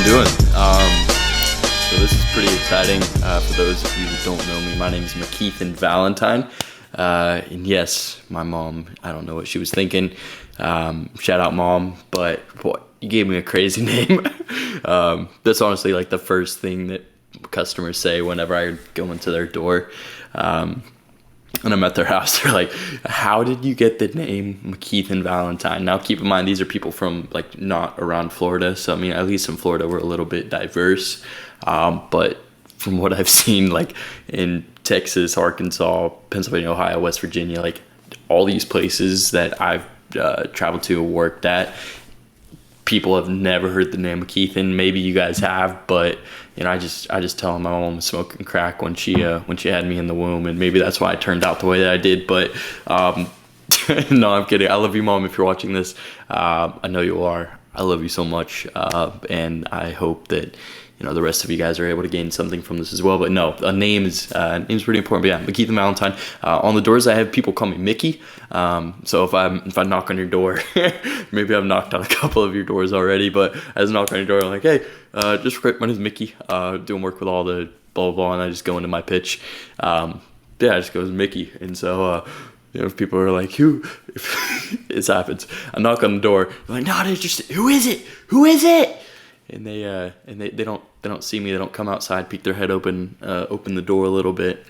doing? So this is pretty exciting. For those of you who don't know me, my name is McKeithan Valentine. And yes, my mom, I don't know what she was thinking. Shout out, Mom, but boy, you gave me a crazy name. That's honestly like the first thing that customers say whenever I go into their door. And I'm at their house, they're like, how did you get the name McKeithan Valentine? Now, keep in mind, these are people from, like, not around Florida. So, I mean, at least in Florida, we're a little bit diverse. But from what I've seen, like, in Texas, Arkansas, Pennsylvania, Ohio, West Virginia, like, all these places that I've traveled to and worked at, people have never heard the name McKeithan. Maybe you guys have, but you know, I just tell them my mom was smoking crack when she had me in the womb, and maybe that's why I turned out the way that I did. But no, I'm kidding. I love you, Mom. If you're watching this, I know you are. I love you so much, and I hope that the rest of you guys are able to gain something from this as well. But no, a name is pretty important. But yeah, McKeithan Valentine. On the doors, I have people call me Mickey. So if I knock on your door, maybe I've knocked on a couple of your doors already, but I just knock on your door, I'm like, hey, just quick, my name's Mickey. Doing work with all the blah blah blah, and I just go into my pitch. I just go as Mickey, and so. If people are like, who? This happens. I knock on the door. I'm like, no, they're just, who is it? Who is it? And they don't see me. They don't come outside, peek their head open the door a little bit.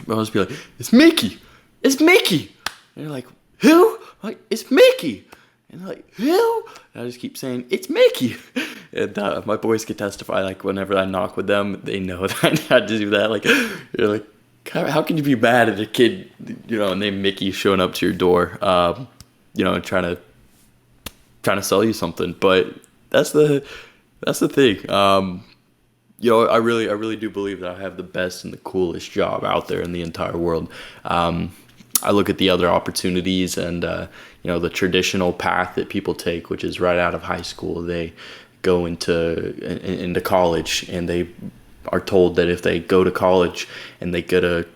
But I'll just be like, it's Mickey. It's Mickey. And they're like, who? I'm like, it's Mickey. And they're like, who? And I just keep saying, it's Mickey. And my boys can testify. Like whenever I knock with them, they know that I had to do that. Like you're like. How can you be mad at a kid, named Mickey showing up to your door, and trying to sell you something? But that's the thing. I really do believe that I have the best and the coolest job out there in the entire world. I look at the other opportunities and the traditional path that people take, which is right out of high school. They go into college, and they are told that if they go to college and they get a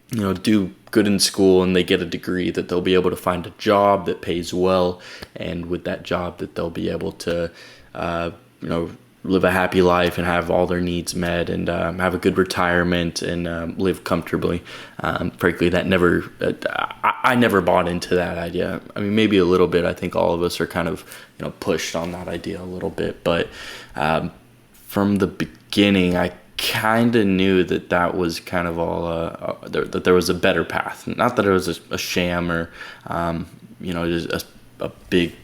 do good in school and they get a degree, that they'll be able to find a job that pays well, and with that job that they'll be able to live a happy life and have all their needs met, and have a good retirement and live comfortably. Frankly, that I never bought into that idea. I mean, maybe a little bit. I think all of us are kind of pushed on that idea a little bit, but from the beginning, I kind of knew that was kind of all that there was a better path. Not that it was a sham or just a big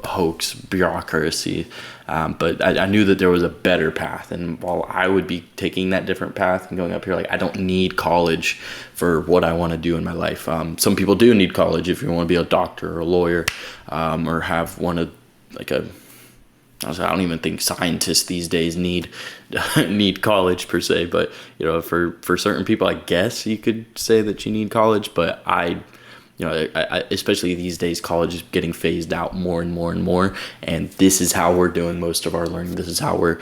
hoax bureaucracy, but I knew that there was a better path. And while I would be taking that different path and going up here, like, I don't need college for what I want to do in my life. Some people do need college if you want to be a doctor or a lawyer, or have one of I don't even think scientists these days need college per se, but for certain people, I guess you could say that you need college. But I especially these days, college is getting phased out more and more and more, and this is how we're doing most of our learning. This is how we're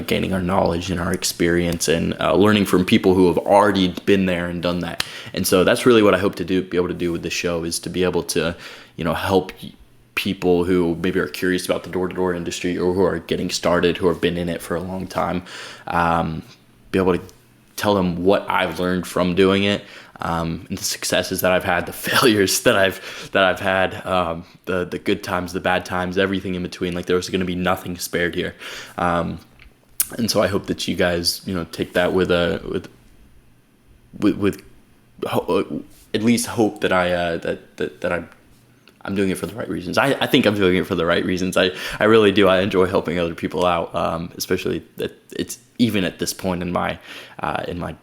gaining our knowledge and our experience, and learning from people who have already been there and done that. And so that's really what I hope to be able to do with the show, is to be able to help people who maybe are curious about the door-to-door industry, or who are getting started, who have been in it for a long time, be able to tell them what I've learned from doing it, and the successes that I've had, the failures that I've had, the good times, the bad times, everything in between. Like, there's going to be nothing spared here, and so I hope that you guys take that with at least hope that I'm doing it for the right reasons. I think I'm doing it for the right reasons. I really do. I enjoy helping other people out, especially that it's even at this point in my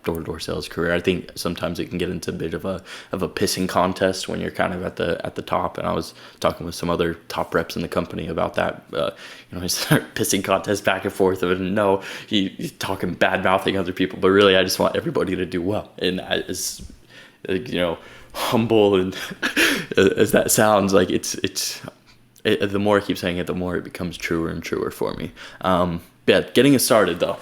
door-to-door sales career. I think sometimes it can get into a bit of a pissing contest when you're kind of at the top. And I was talking with some other top reps in the company about that. It's a pissing contest back and forth. And no, he's talking bad-mouthing other people, but really I just want everybody to do well. And humble and as that sounds, like it's the more I keep saying it, the more it becomes truer and truer for me. Getting us started though,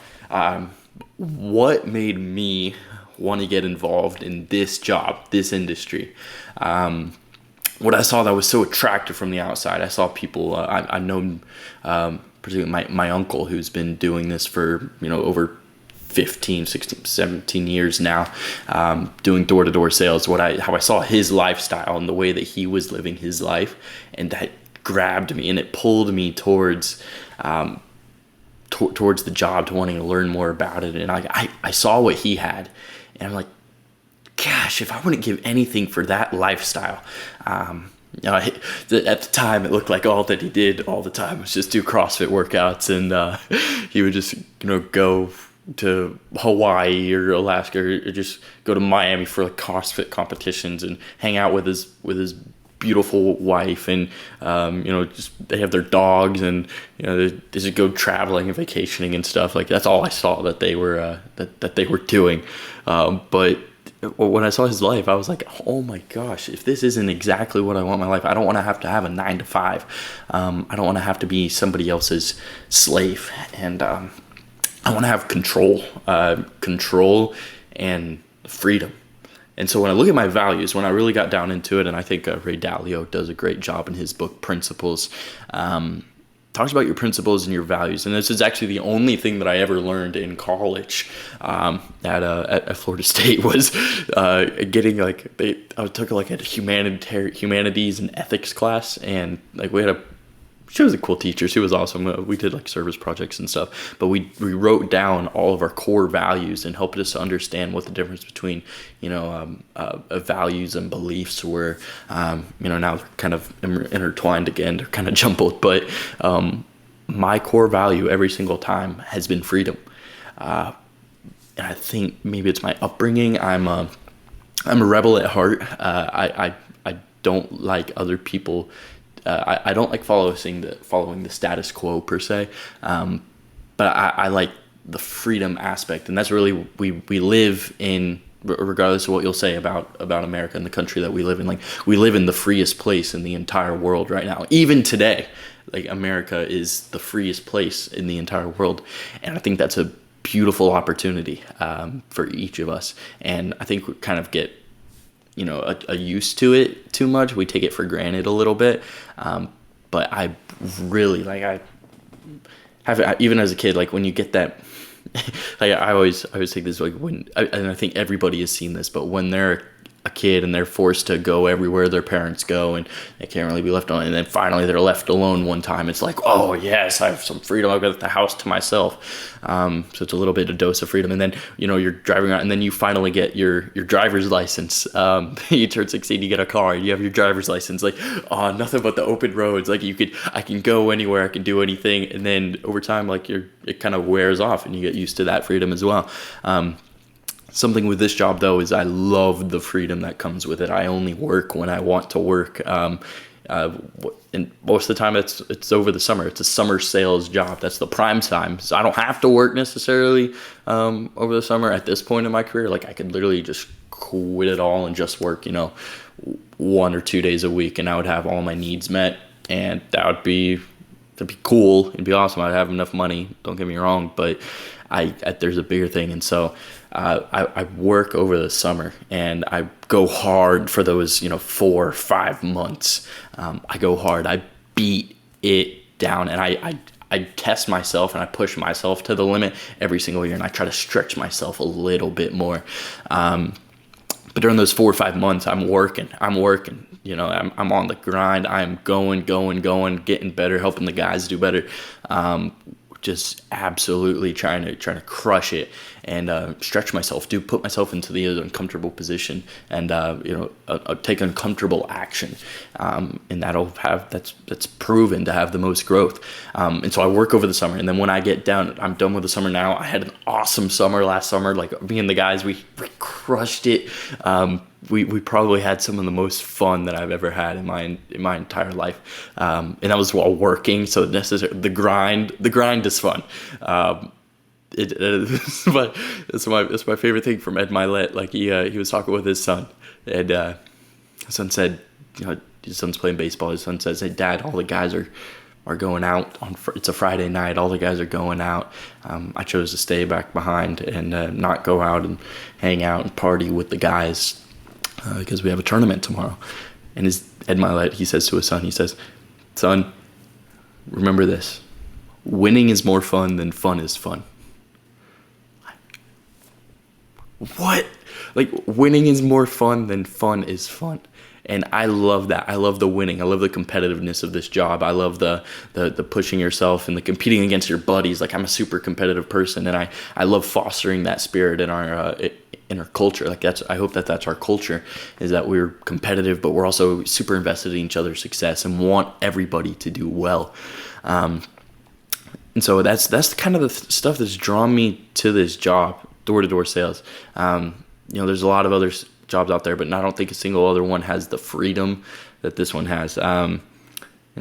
what made me want to get involved in this job, this industry? What I saw that was so attractive from the outside, I saw people, I've known particularly my uncle, who's been doing this for, over 15, 16, 17 years now, doing door-to-door sales, how I saw his lifestyle and the way that he was living his life, and that grabbed me and it pulled me towards towards the job, to wanting to learn more about it. And I saw what he had, and I'm like, gosh, if I wouldn't give anything for that lifestyle. At the time, it looked like all that he did all the time was just do CrossFit workouts, and he would just go to Hawaii or Alaska, or just go to Miami for like CrossFit competitions and hang out with his beautiful wife, and just they have their dogs, and they just go traveling and vacationing and stuff. Like, that's all I saw that they were that they were doing. But when I saw his life, I was like, oh my gosh, if this isn't exactly what I want in my life, I don't want to have a 9-to-5. I don't want to have to be somebody else's slave, and I want to have control and freedom. And so when I look at my values, when I really got down into it, and I think Ray Dalio does a great job in his book Principles, talks about your principles and your values. And this is actually the only thing that I ever learned in college at Florida State, was getting I took like a humanities and ethics class, and like she was a cool teacher. She was awesome. We did like service projects and stuff, but we wrote down all of our core values and helped us to understand what the difference between, values and beliefs were. Now they're kind of intertwined again. They're kind of jumbled, but my core value every single time has been freedom. And I think maybe it's my upbringing. I'm a rebel at heart. I don't like other people. I don't like following the status quo per se, but I like the freedom aspect, and that's really we live in, regardless of what you'll say about America and the country that we live in. Like, we live in the freest place in the entire world right now. Even today, like, America is the freest place in the entire world, and I think that's a beautiful opportunity for each of us. And I think we kind of get a used to it too much. We take it for granted a little bit. But I really I have, even as a kid, like, when you get that, like, I always think this, like, and I think everybody has seen this, but when they're a kid and they're forced to go everywhere their parents go, and they can't really be left alone, and then finally they're left alone one time, it's like, oh yes, I have some freedom, I've got the house to myself. So it's a little bit of dose of freedom. And then you're driving around, and then you finally get your driver's license. You turn 16, you get a car, you have your driver's license. Like, oh, nothing but the open roads. Like, I can go anywhere, I can do anything. And then over time, like, it kind of wears off, and you get used to that freedom as well. Something with this job, though, is I love the freedom that comes with it. I only work when I want to work. And most of the time, it's over the summer. It's a summer sales job. That's the prime time. So I don't have to work necessarily over the summer. At this point in my career, like, I could literally just quit it all and just work, 1 or 2 days a week, and I would have all my needs met, and that'd be cool. It'd be awesome. I'd have enough money. Don't get me wrong, but there's a bigger thing. And so I work over the summer, and I go hard for those 4 or 5 months. I go hard. I beat it down, and I test myself, and I push myself to the limit every single year, and I try to stretch myself a little bit more. But during those 4 or 5 months, I'm working. I'm on the grind. I'm going, getting better, helping the guys do better. Just absolutely trying to crush it, and stretch myself, put myself into the uncomfortable position, and take uncomfortable action, and that's proven to have the most growth. And so I work over the summer, and then when I'm done with the summer now. I had an awesome summer last summer. Like, me and the guys, we crushed it. We probably had some of the most fun that I've ever had in my entire life, and that was while working. So the grind is fun. It's my favorite thing from Ed Milet. Like, he was talking with his son, and his son said, his son's playing baseball. His son says, "Hey, Dad, all the guys are going out it's a Friday night. All the guys are going out. I chose to stay back behind and not go out and hang out and party with the guys." Because we have a tournament tomorrow. And Ed Milet, he says to his son, he says, "Son, remember this. winning is more fun than fun is fun. What? Like, winning is more fun than fun is fun. And I love that. I love the winning. I love the competitiveness of this job. I love the pushing yourself and the competing against your buddies. Like, I'm a super competitive person, and I love fostering that spirit in our culture. Like, I hope that's our culture, is that we're competitive, but we're also super invested in each other's success and want everybody to do well. And so that's kind of the stuff that's drawn me to this job, door-to-door sales. There's a lot of other jobs out there, but I don't think a single other one has the freedom that this one has.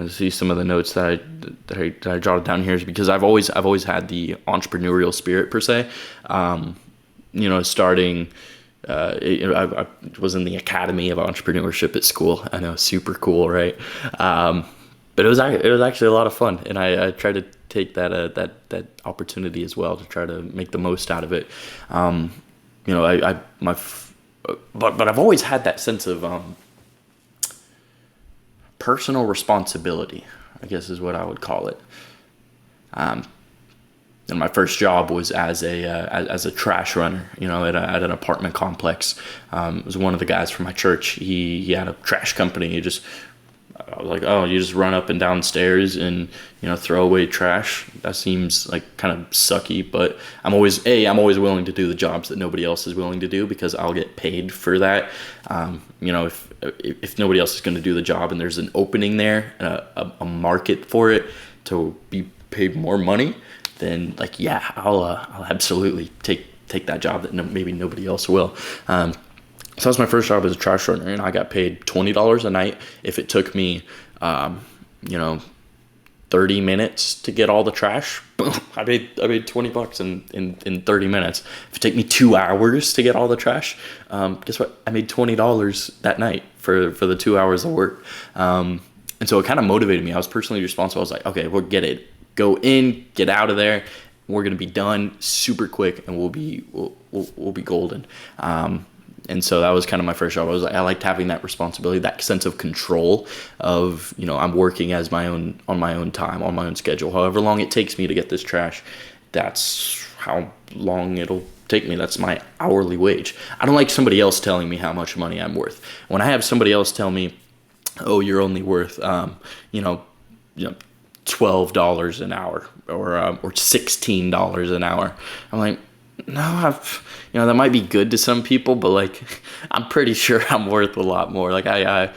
See some of the notes that I jotted down here is because I've always had the entrepreneurial spirit per se. Starting, I was in the Academy of Entrepreneurship at school. I know, super cool, right? But it was actually a lot of fun, and I tried to take that opportunity as well to try to make the most out of it. But I've always had that sense of personal responsibility, I guess is what I would call it. And my first job was as a trash runner, at an apartment complex. It was one of the guys from my church. He had a trash company. I was like, oh, you just run up and down stairs and, throw away trash. That seems like kind of sucky, but I'm always willing to do the jobs that nobody else is willing to do because I'll get paid for that. If nobody else is going to do the job and there's an opening there, a market for it to be paid more money, then I'll absolutely take that job that maybe nobody else will. So that was my first job as a trash runner, and I got paid $20 a night. If it took me, 30 minutes to get all the trash, boom, I made $20 in 30 minutes. If it took me 2 hours to get all the trash, guess what? I made $20 that night for the 2 hours of work. And so it kind of motivated me. I was personally responsible. I was like, okay, we'll get it. Go in, get out of there. We're gonna be done super quick, and we'll be golden. And so that was kind of my first job. I liked having that responsibility, that sense of control of, I'm working on my own time, on my own schedule. However long it takes me to get this trash, that's how long it'll take me. That's my hourly wage. I don't like somebody else telling me how much money I'm worth. When I have somebody else tell me, oh, you're only worth, $12 an hour or $16 an hour, I'm like, no, that might be good to some people, but I'm pretty sure I'm worth a lot more. I'm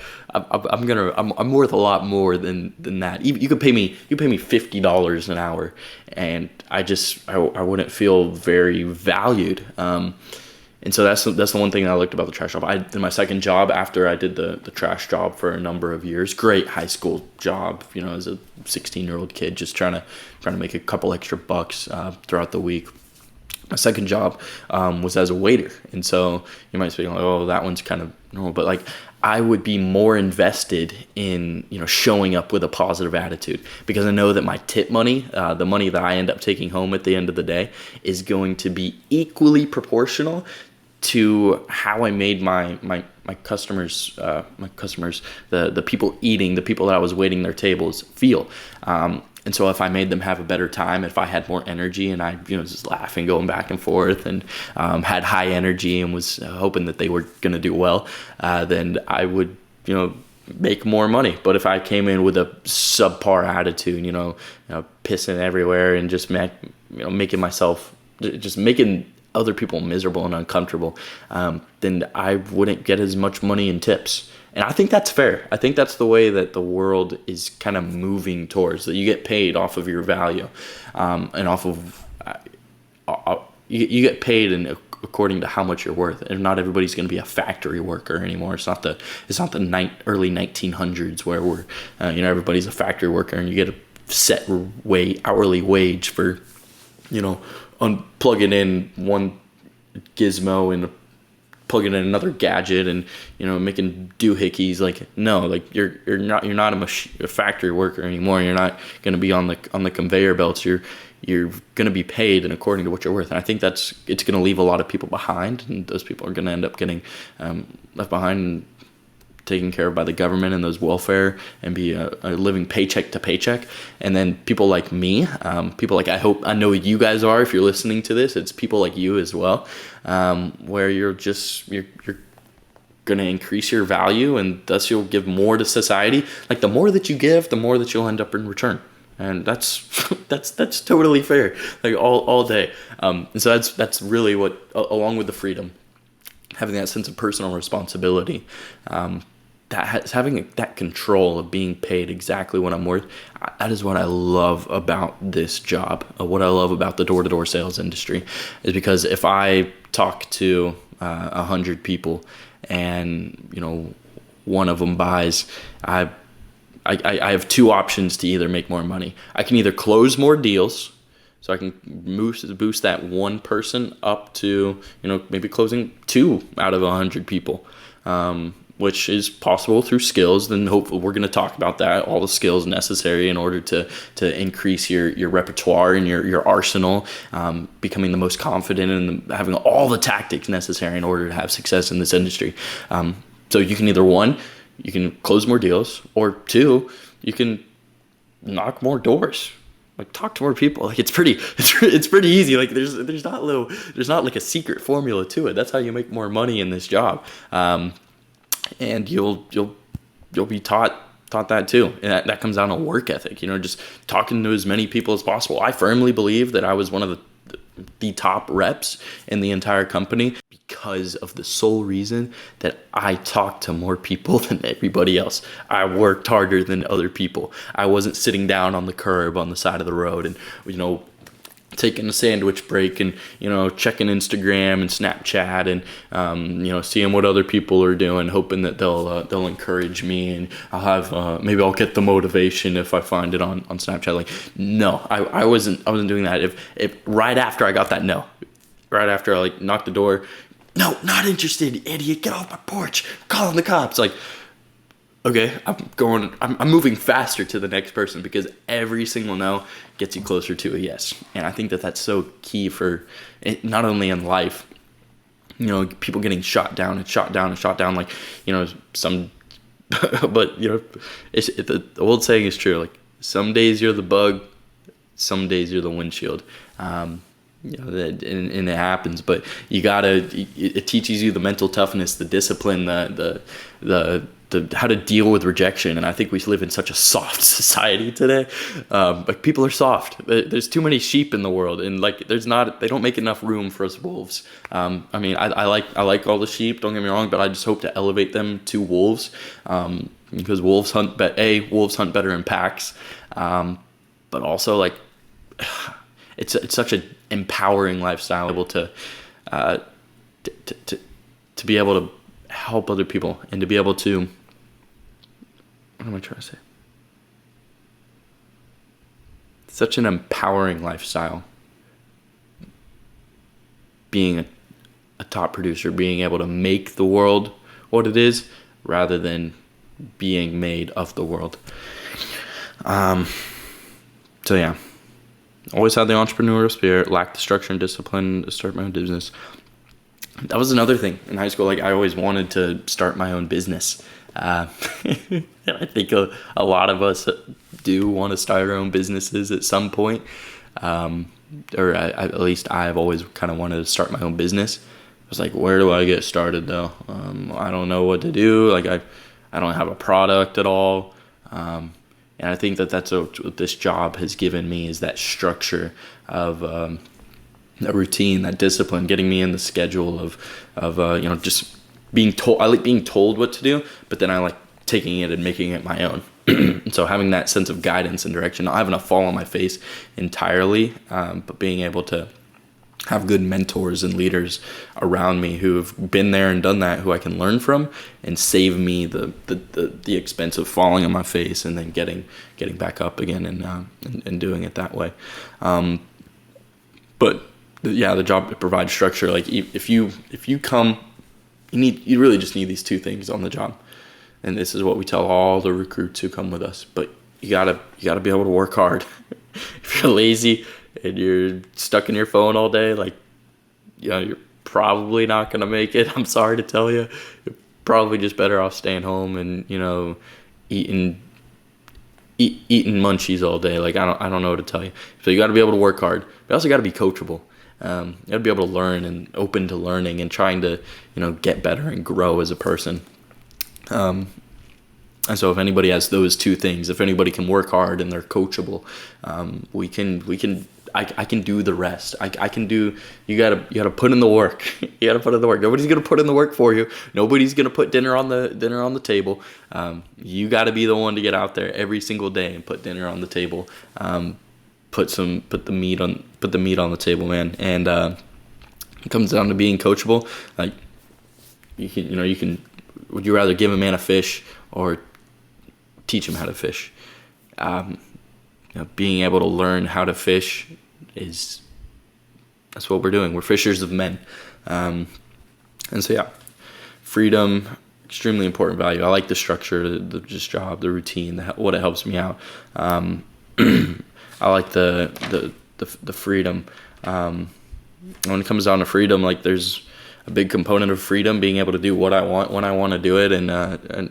worth a lot more than that. You could pay me $50 an hour, and I wouldn't feel very valued. And so that's the one thing that I liked about the trash job. In my second job after I did the trash job for a number of years, great high school job, as a 16-year-old kid, just trying to make a couple extra bucks throughout the week. My second job was as a waiter, and so you might say, "Oh, that one's kind of normal," but I would be more invested in showing up with a positive attitude because I know that my tip money, the money that I end up taking home at the end of the day, is going to be equally proportional to how I made my customers, the people eating, the people that I was waiting their tables feel. And so if I made them have a better time, if I had more energy and I, just laughing, going back and forth and had high energy and was hoping that they were going to do well, then I would, make more money. But if I came in with a subpar attitude, pissing everywhere and just making other people miserable and uncomfortable, then I wouldn't get as much money in tips. And I think that's fair. I think that's the way that the world is kind of moving towards, that you get paid off of your value, and off of you get paid according to how much you're worth. And not everybody's going to be a factory worker anymore. It's not the early 1900s where we're everybody's a factory worker and you get a set hourly wage for unplugging in one gizmo and plugging in another gadget and making doohickeys. You're not a factory worker anymore. You're not going to be on the conveyor belts. You're going to be paid and according to what you're worth. And I think it's going to leave a lot of people behind, and those people are going to end up getting left behind. And taken care of by the government and those welfare and be a living paycheck to paycheck. And then people like me, people like I know you guys are, if you're listening to this, it's people like you as well, where you're going to increase your value, and thus you'll give more to society. Like the more that you give, the more that you'll end up in return. And that's that's totally fair, like all day. And so that's really what, along with the freedom, having that sense of personal responsibility, having that control of being paid exactly what I'm worth, that is what I love about this job. What I love about the door-to-door sales industry is because if I talk to 100 people and one of them buys, I have two options to either make more money. I can either close more deals, so I can boost that one person up to, maybe closing 2 out of 100 people, which is possible through skills. Then hopefully we're going to talk about that, all the skills necessary in order to increase your repertoire and your arsenal, becoming the most confident and having all the tactics necessary in order to have success in this industry. So you can either, 1, you can close more deals, or 2, you can knock more doors. Like, talk to more people. Like, it's pretty easy. Like, there's not like a secret formula to it. That's how you make more money in this job. And you'll be taught that too. And that comes down to work ethic, just talking to as many people as possible. I firmly believe that I was one of the top reps in the entire company because of the sole reason that I talked to more people than everybody else. I worked harder than other people. I wasn't sitting down on the curb on the side of the road and, taking a sandwich break and, checking Instagram and Snapchat and, seeing what other people are doing, hoping that they'll encourage me, and I'll have, maybe I'll get the motivation if I find it on Snapchat. Like, no, I wasn't doing that. If right after I got that no, right after I knocked the door, no, not interested, idiot, get off my porch, I'm calling the cops. Like, okay, I'm moving faster to the next person, because every single no gets you closer to a yes. And I think that that's so key for it, not only in life, people getting shot down, like, some, but, the old saying is true. Like, some days you're the bug, some days you're the windshield. And it happens, but it teaches you the mental toughness, the discipline, the how to deal with rejection. And I think we live in such a soft society today. Like, people are soft. There's too many sheep in the world, and they don't make enough room for us wolves. I mean, I like all the sheep, don't get me wrong, but I just hope to elevate them to wolves, because wolves hunt better in packs, but also it's such an empowering lifestyle, able to be able to help other people, and to be able to, what am I trying to say? Such an empowering lifestyle, being a top producer, being able to make the world what it is rather than being made of the world. So yeah, always had the entrepreneurial spirit, lacked the structure and discipline to start my own business. That was another thing in high school. I always wanted to start my own business. I think a lot of us do want to start our own businesses at some point. Or at least I've always kind of wanted to start my own business. I was like, where do I get started though? I don't know what to do. I don't have a product at all. And I think that's what this job has given me, is that structure of a routine, that discipline, getting me in the schedule of just being told. I like being told what to do, but then I like taking it and making it my own. And so having that sense of guidance and direction, not having to fall on my face entirely, but being able to have good mentors and leaders around me who have been there and done that, who I can learn from and save me the expense of falling on my face and then getting back up again and doing it that way. But yeah, the job provides structure. Like if you come, you really just need these two things on the job. And this is what we tell all the recruits who come with us. But you gotta be able to work hard. If you're lazy and you're stuck in your phone all day, you're probably not gonna make it. I'm sorry to tell you, you're probably just better off staying home and, eating eating munchies all day. Like, I don't know what to tell you. So you got to be able to work hard, but also got to be coachable. You got to be able to learn and open to learning and trying to, get better and grow as a person. And so if anybody has those two things, if anybody can work hard and they're coachable, I can do the rest. I can do. You gotta put in the work. You gotta put in the work. Nobody's gonna put in the work for you. Nobody's gonna put dinner on the table. You gotta be the one to get out there every single day and put dinner on the table. Put the meat on the table, man. And it comes down to being coachable. Like, you can. Would you rather give a man a fish or teach him how to fish? Being able to learn how to fish that's what we're doing. We're fishers of men. And so, yeah, freedom, extremely important value. I like the structure, the job, the routine, what it helps me out. I like the freedom. When it comes down to freedom, like, there's a big component of freedom, being able to do what I want when I want to do it, and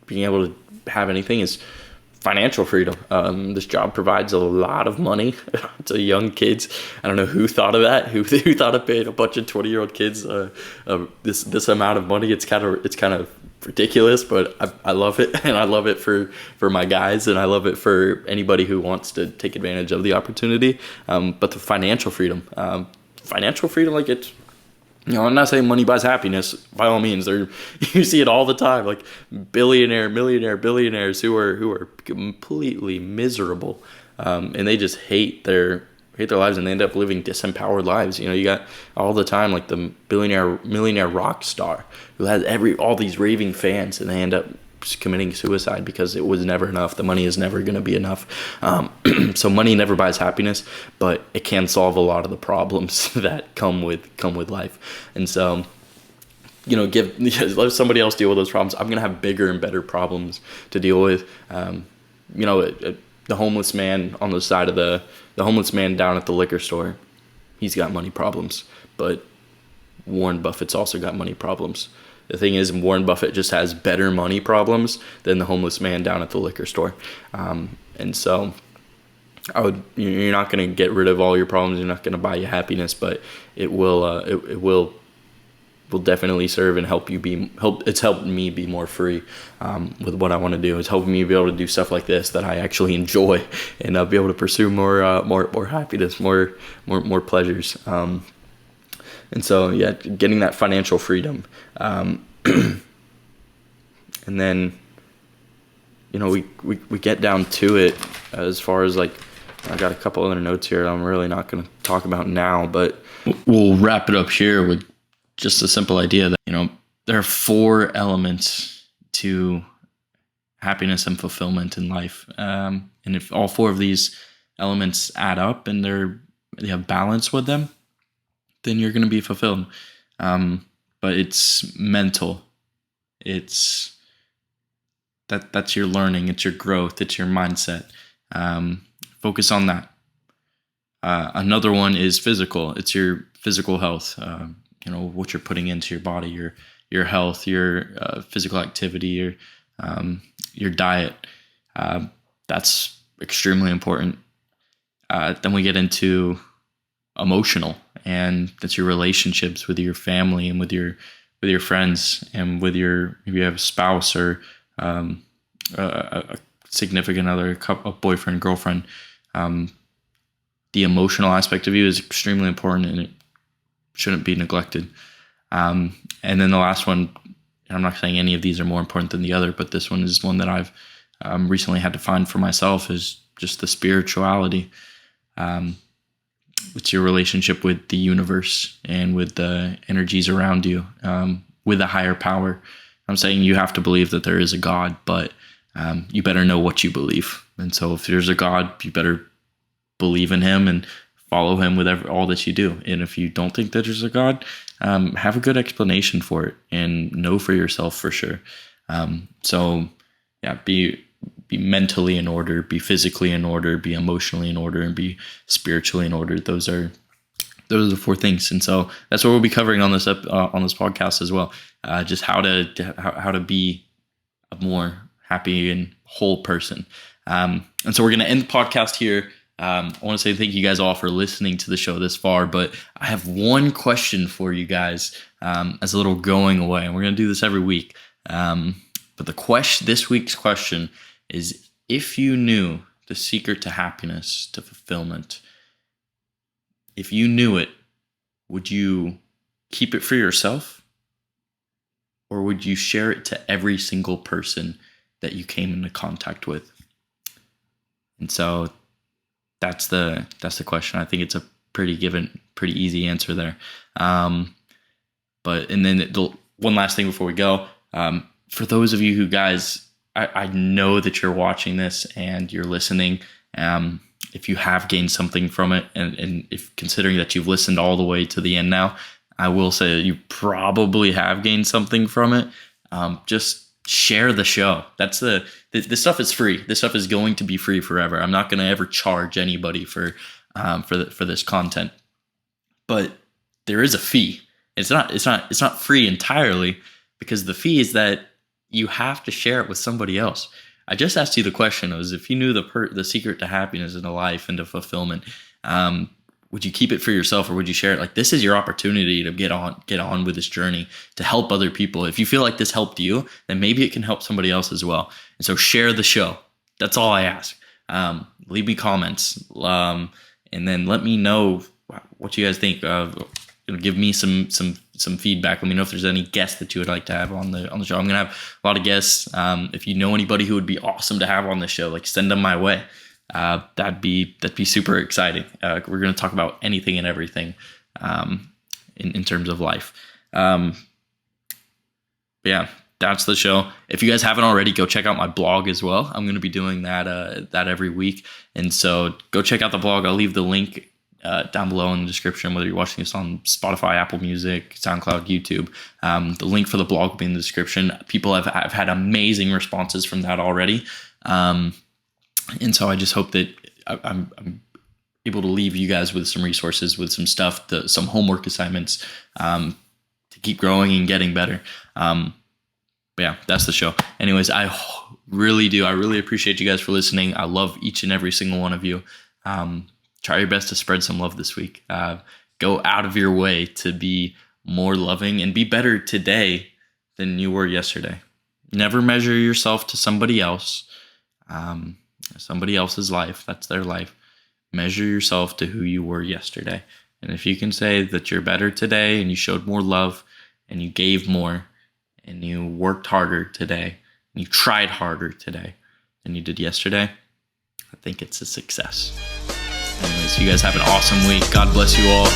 being able to have anything is financial freedom. This job provides a lot of money to young kids. I don't know who thought of that. Who thought of paying a bunch of 20-year-old kids this amount of money? It's kind of ridiculous, but I love it, and I love it for my guys, and I love it for anybody who wants to take advantage of the opportunity. But the financial freedom, like, it's. I'm not saying money buys happiness. By all means, you see it all the time, like billionaires who are completely miserable, and they just hate their lives, and they end up living disempowered lives. You got all the time, like, the millionaire rock star who has all these raving fans, and they end up committing suicide because it was never enough. The money is never going to be enough. So money never buys happiness, but it can solve a lot of the problems that come with life. And so, let somebody else deal with those problems. I'm going to have bigger and better problems to deal with. The homeless man on the side of the homeless man down at the liquor store, he's got money problems, but Warren Buffett's also got money problems. The thing is, Warren Buffett just has better money problems than the homeless man down at the liquor store. And so you're not going to get rid of all your problems. You're not going to buy you happiness, but it will definitely serve and help you it's helped me be more free with what I want to do. It's helping me be able to do stuff like this that I actually enjoy, and be able to pursue more happiness, more pleasures. And so, yeah, getting that financial freedom. And then, we get down to it as far as, like, I got a couple other notes here I'm really not going to talk about now, but we'll wrap it up here with just a simple idea that, there are 4 elements to happiness and fulfillment in life. And if all 4 of these elements add up and they have balance with them, then you're going to be fulfilled. But it's mental. It's that's your learning. It's your growth. It's your mindset. Focus on that. Another one is physical. It's your physical health. What you're putting into your body, your health, your physical activity, your diet. That's extremely important. Then we get into emotional, and that's your relationships with your family and with your friends, and with if you have a spouse or a significant other, a boyfriend, girlfriend. The emotional aspect of you is extremely important, and it shouldn't be neglected. And then the last one, I'm not saying any of these are more important than the other, but this one is one that I've recently had to find for myself, is just the spirituality. It's your relationship with the universe and with the energies around you, with a higher power. I'm saying you have to believe that there is a God, but you better know what you believe. And so if there's a God, you better believe in him and follow him with all that you do. And if you don't think that there's a God, have a good explanation for it and know for yourself for sure. So yeah, be mentally in order, be physically in order, be emotionally in order, and be spiritually in order. Those are Those are the 4 things. And so that's what we'll be covering on this podcast as well. Just how to be a more happy and whole person. And so we're going to end the podcast here. I want to say thank you guys all for listening to the show this far, but I have one question for you guys as a little going away, and we're going to do this every week. But this week's question is, if you knew the secret to happiness, to fulfillment, if you knew it, would you keep it for yourself, or would you share it to every single person that you came into contact with? And so that's the question. I think it's a pretty easy answer there. But one last thing before we go, for those of you who guys, I know that you're watching this and you're listening. If you have gained something from it, and if considering that you've listened all the way to the end now, I will say that you probably have gained something from it. Just share the show. This stuff is free. This stuff is going to be free forever. I'm not going to ever charge anybody for this content, but there is a fee. It's not free entirely, because the fee is that you have to share it with somebody else. I just asked you the question, was if you knew the secret to happiness and to life and to fulfillment, would you keep it for yourself, or would you share it? Like, this is your opportunity to get on with this journey, to help other people. If you feel like this helped you, then maybe it can help somebody else as well. And so share the show. That's all I ask. Leave me comments, and then let me know what you guys think. Give me some feedback. Let me know if there's any guests that you would like to have on the show. I'm gonna have a lot of guests. If you know anybody who would be awesome to have on the show, like, send them my way. That'd be super exciting. We're going to talk about anything and everything in terms of life. But yeah, that's the show. If you guys haven't already, go check out my blog as well. I'm going to be doing that every week, and so go check out the blog. I'll leave the link down below in the description, whether you're watching this on Spotify, Apple Music, SoundCloud, YouTube. The link for the blog will be in the description. People have had amazing responses from that already. And so I just hope that I'm able to leave you guys with some resources, with some stuff, some homework assignments to keep growing and getting better. But yeah, that's the show. Anyways, I really appreciate you guys for listening. I love each and every single one of you. Try your best to spread some love this week. Go out of your way to be more loving and be better today than you were yesterday. Never measure yourself to somebody else. Somebody else's life. That's their life. Measure yourself to who you were yesterday. And if you can say that you're better today, and you showed more love, and you gave more, and you worked harder today, and you tried harder today than you did yesterday, I think it's a success. Anyways, you guys have an awesome week. God bless you all.